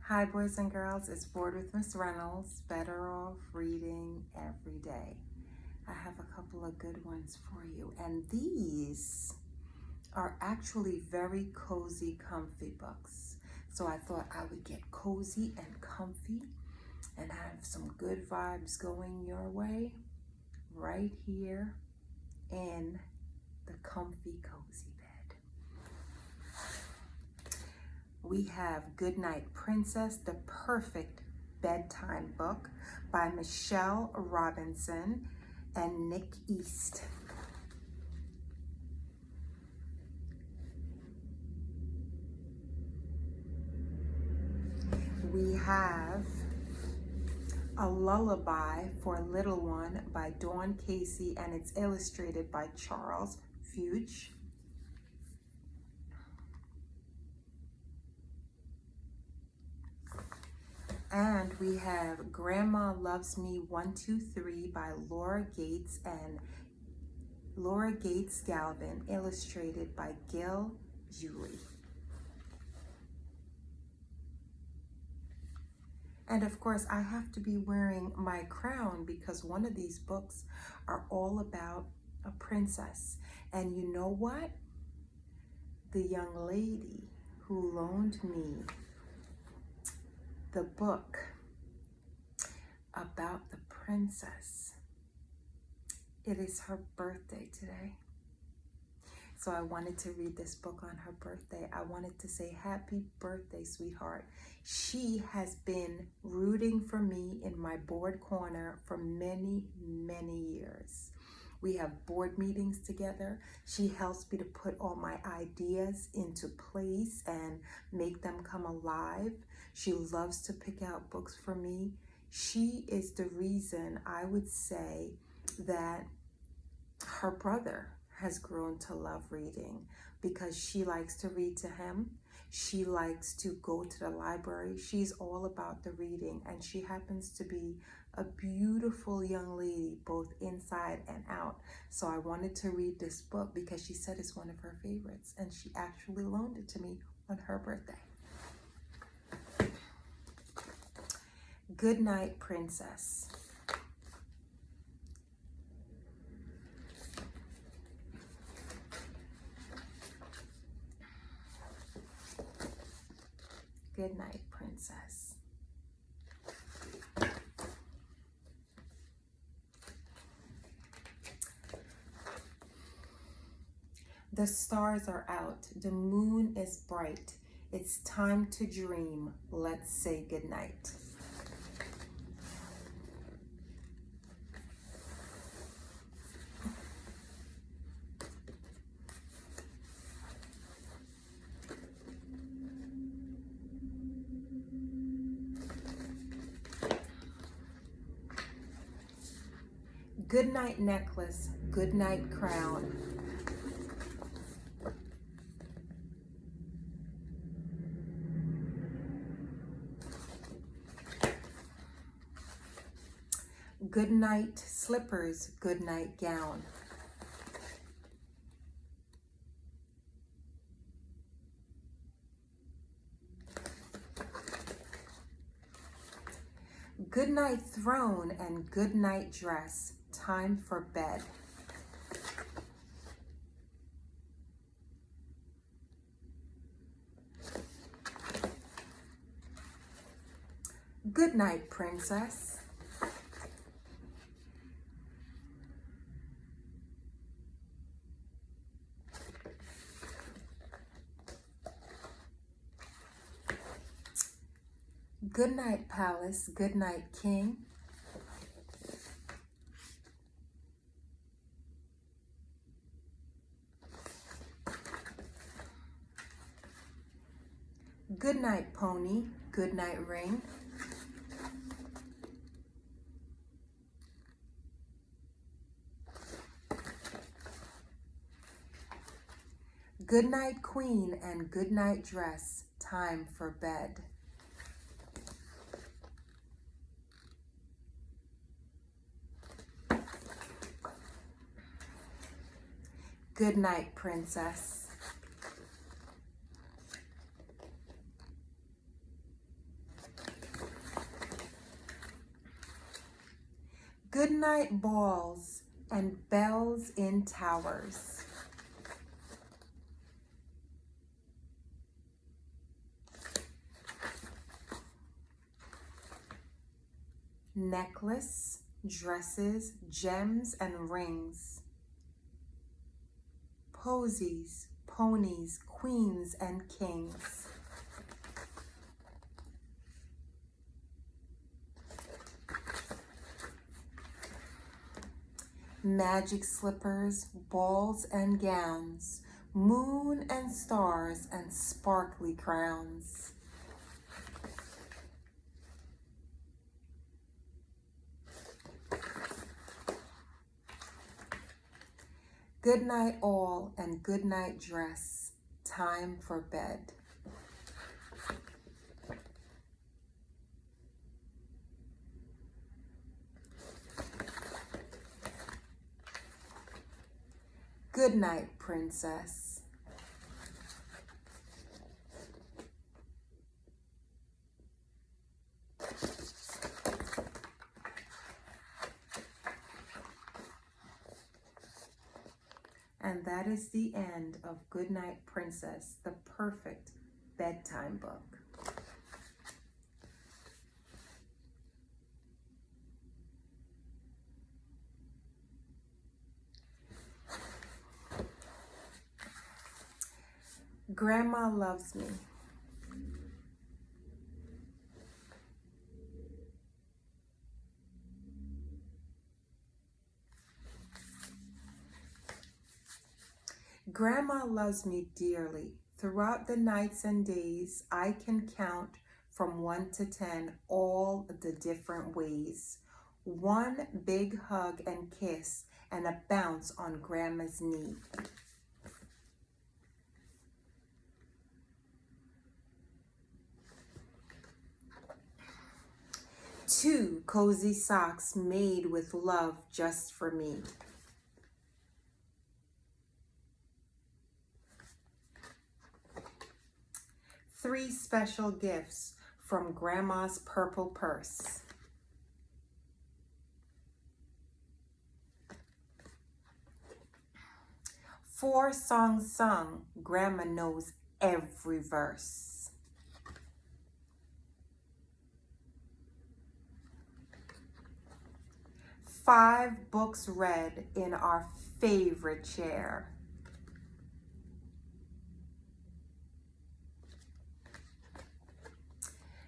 Hi boys and girls, it's Bored with Miss Reynolds, better off reading every day. I have a couple of good ones for you, and these are actually very cozy, comfy books. So I thought I would get cozy and comfy and have some good vibes going your way right here in the comfy, cozy bed. We have Goodnight Princess, the perfect bedtime book by Michelle Robinson and Nick East. We have A Lullaby for a Little One by Dawn Casey, and it's illustrated by Charles Fuge. And we have Grandma Loves Me 1, 2, 3 by Laura Gates and Laura Gates Galvin, illustrated by Gil Julie. And of course, I have to be wearing my crown because one of these books are all about a princess. And you know what? The young lady who loaned me the book about the princess, it is her birthday today. So I wanted to read this book on her birthday. I wanted to say happy birthday, sweetheart. She has been rooting for me in my board corner for many, many years. We have board meetings together. She helps me to put all my ideas into place and make them come alive. She loves to pick out books for me. She is the reason I would say that her brother has grown to love reading, because she likes to read to him. She likes to go to the library. She's all about the reading, and she happens to be a beautiful young lady, both inside and out. So I wanted to read this book because she said it's one of her favorites, and she actually loaned it to me on her birthday. Goodnight Princess. Goodnight Princess. The stars are out. The moon is bright. It's time to dream. Let's say goodnight. Goodnight necklace, goodnight crown. Goodnight slippers, goodnight gown. Goodnight throne and goodnight dress. Time for bed. Goodnight Princess. Goodnight Palace, goodnight King. Goodnight Pony, goodnight Ring. Goodnight Queen and goodnight dress. Time for bed. Goodnight Princess. Goodnight balls and bells in towers. Necklace, dresses, gems, and rings. Posies, ponies, queens, and kings. Magic slippers, balls and gowns, moon and stars, and sparkly crowns. Good night all and good night dress, time for bed. Good night, princess. And that is the end of Goodnight, Princess, the perfect bedtime book. Grandma loves me. Grandma loves me dearly. Throughout the nights and days, I can count from 1 to 10 all the different ways. One big hug and kiss and a bounce on Grandma's knee. 2 cozy socks made with love just for me. 3 special gifts from Grandma's purple purse. 4 songs sung, Grandma knows every verse. 5 books read in our favorite chair.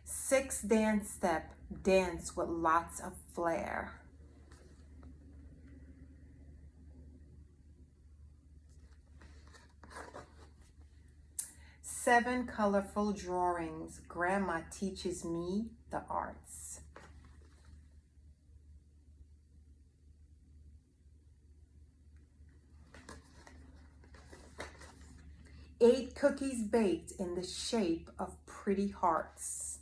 6 dance step, dance with lots of flair. 7 colorful drawings, Grandma teaches me the arts. 8 cookies baked in the shape of pretty hearts.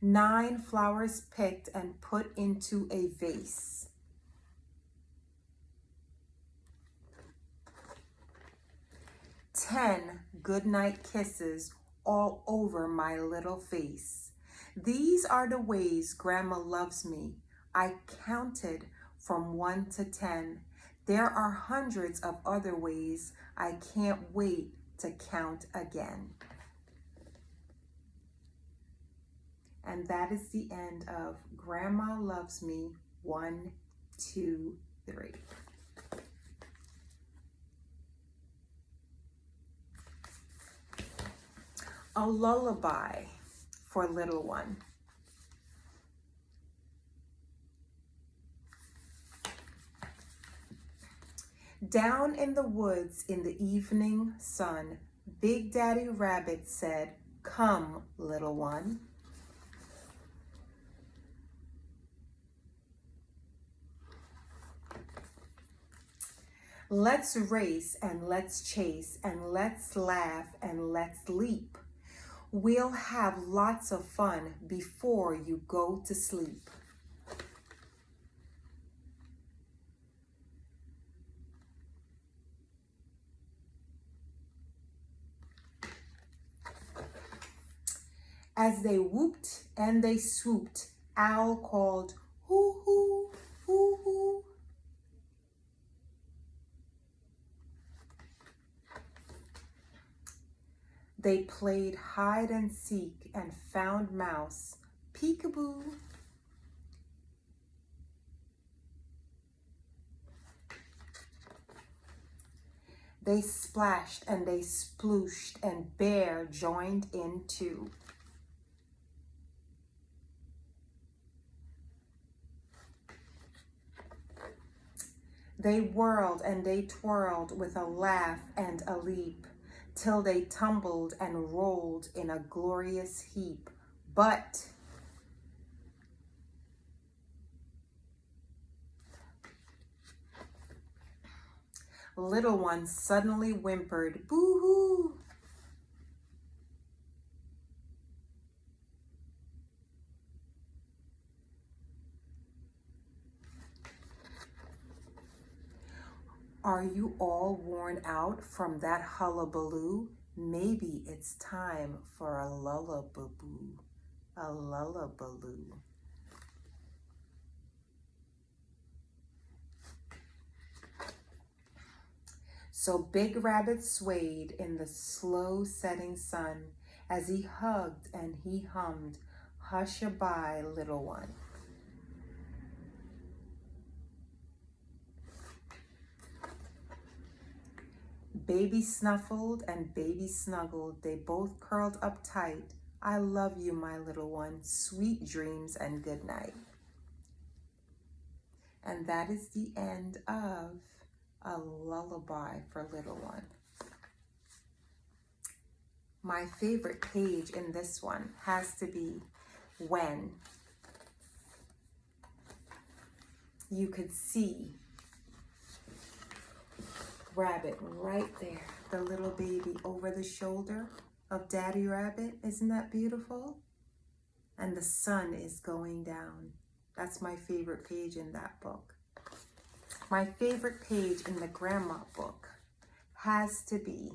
9 flowers picked and put into a vase. 10 goodnight kisses all over my little face. These are the ways Grandma loves me. I counted from 1 to 10. There are hundreds of other ways. I can't wait to count again. And that is the end of Grandma Loves Me 1, 2, 3. A lullaby for little one. Down in the woods in the evening sun, Big Daddy Rabbit said, "Come, little one." Let's race and let's chase and let's laugh and let's leap. We'll have lots of fun before you go to sleep. As they whooped and they swooped, Owl called, hoo hoo, hoo hoo. They played hide and seek and found mouse, peekaboo. They splashed and they splooshed and Bear joined in too. They whirled and they twirled with a laugh and a leap, till they tumbled and rolled in a glorious heap. But little one suddenly whimpered, boo-hoo. Are you all worn out from that hullabaloo? Maybe it's time for a lullaboo, a lullabaloo. So Big Rabbit swayed in the slow setting sun as he hugged and he hummed, hush-a-bye, little one. Baby snuffled and baby snuggled. They both curled up tight. I love you, my little one. Sweet dreams and good night. And that is the end of A Lullaby for Little One. My favorite page in this one has to be when you could see Rabbit right there, the little baby over the shoulder of Daddy Rabbit. Isn't that beautiful? And the sun is going down. That's my favorite page in that book. My favorite page in the Grandma book has to be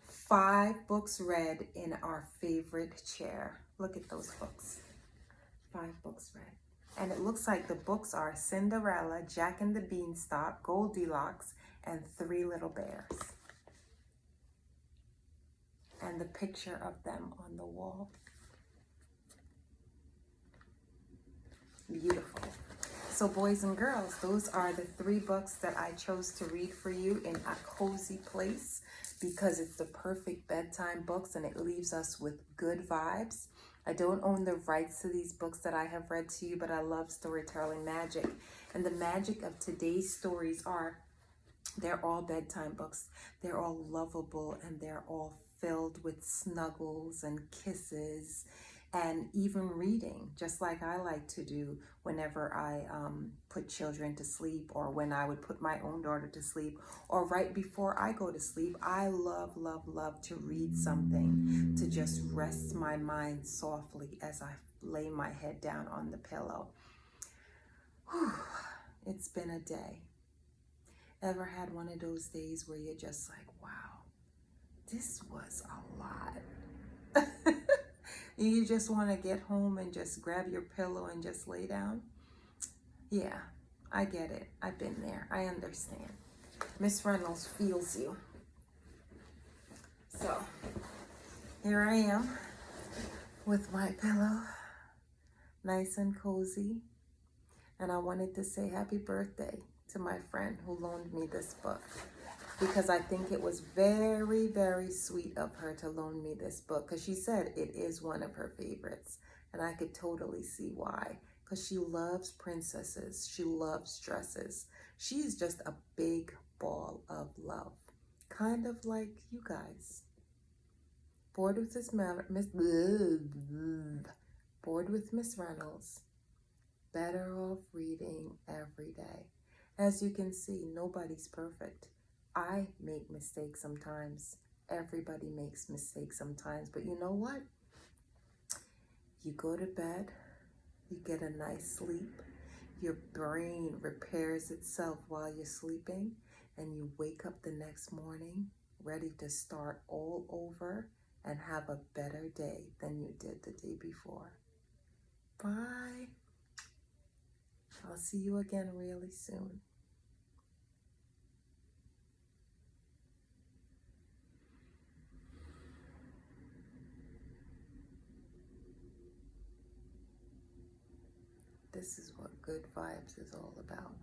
5 books read in our favorite chair. Look at those books. 5 books read. And it looks like the books are Cinderella, Jack and the Beanstalk, Goldilocks, and 3 Little Bears. And the picture of them on the wall. Beautiful. So boys and girls, those are the 3 books that I chose to read for you in a cozy place because it's the perfect bedtime books and it leaves us with good vibes. I don't own the rights to these books that I have read to you, but I love storytelling magic. And the magic of today's stories are, they're all bedtime books. They're all lovable and they're all filled with snuggles and kisses and even reading, just like I like to do whenever I put children to sleep, or when I would put my own daughter to sleep, or right before I go to sleep. I love, love, love to read something to just rest my mind softly as I lay my head down on the pillow. Whew, it's been a day. Ever had one of those days where you're just like, wow, this was a lot. You just want to get home and just grab your pillow and just lay down? Yeah, I get it. I've been there. I understand. Miss Reynolds feels you. So, here I am with my pillow, nice and cozy. And I wanted to say happy birthday to my friend who loaned me this book, because I think it was very, very sweet of her to loan me this book, because she said it is one of her favorites. And I could totally see why, because she loves princesses. She loves dresses. She's just a big ball of love, kind of like you guys. Bored with Miss Reynolds. Better off reading every day. As you can see, nobody's perfect. I make mistakes sometimes. Everybody makes mistakes sometimes. But you know what? You go to bed, you get a nice sleep, your brain repairs itself while you're sleeping, and you wake up the next morning ready to start all over and have a better day than you did the day before. Bye. I'll see you again really soon. This is what good vibes is all about.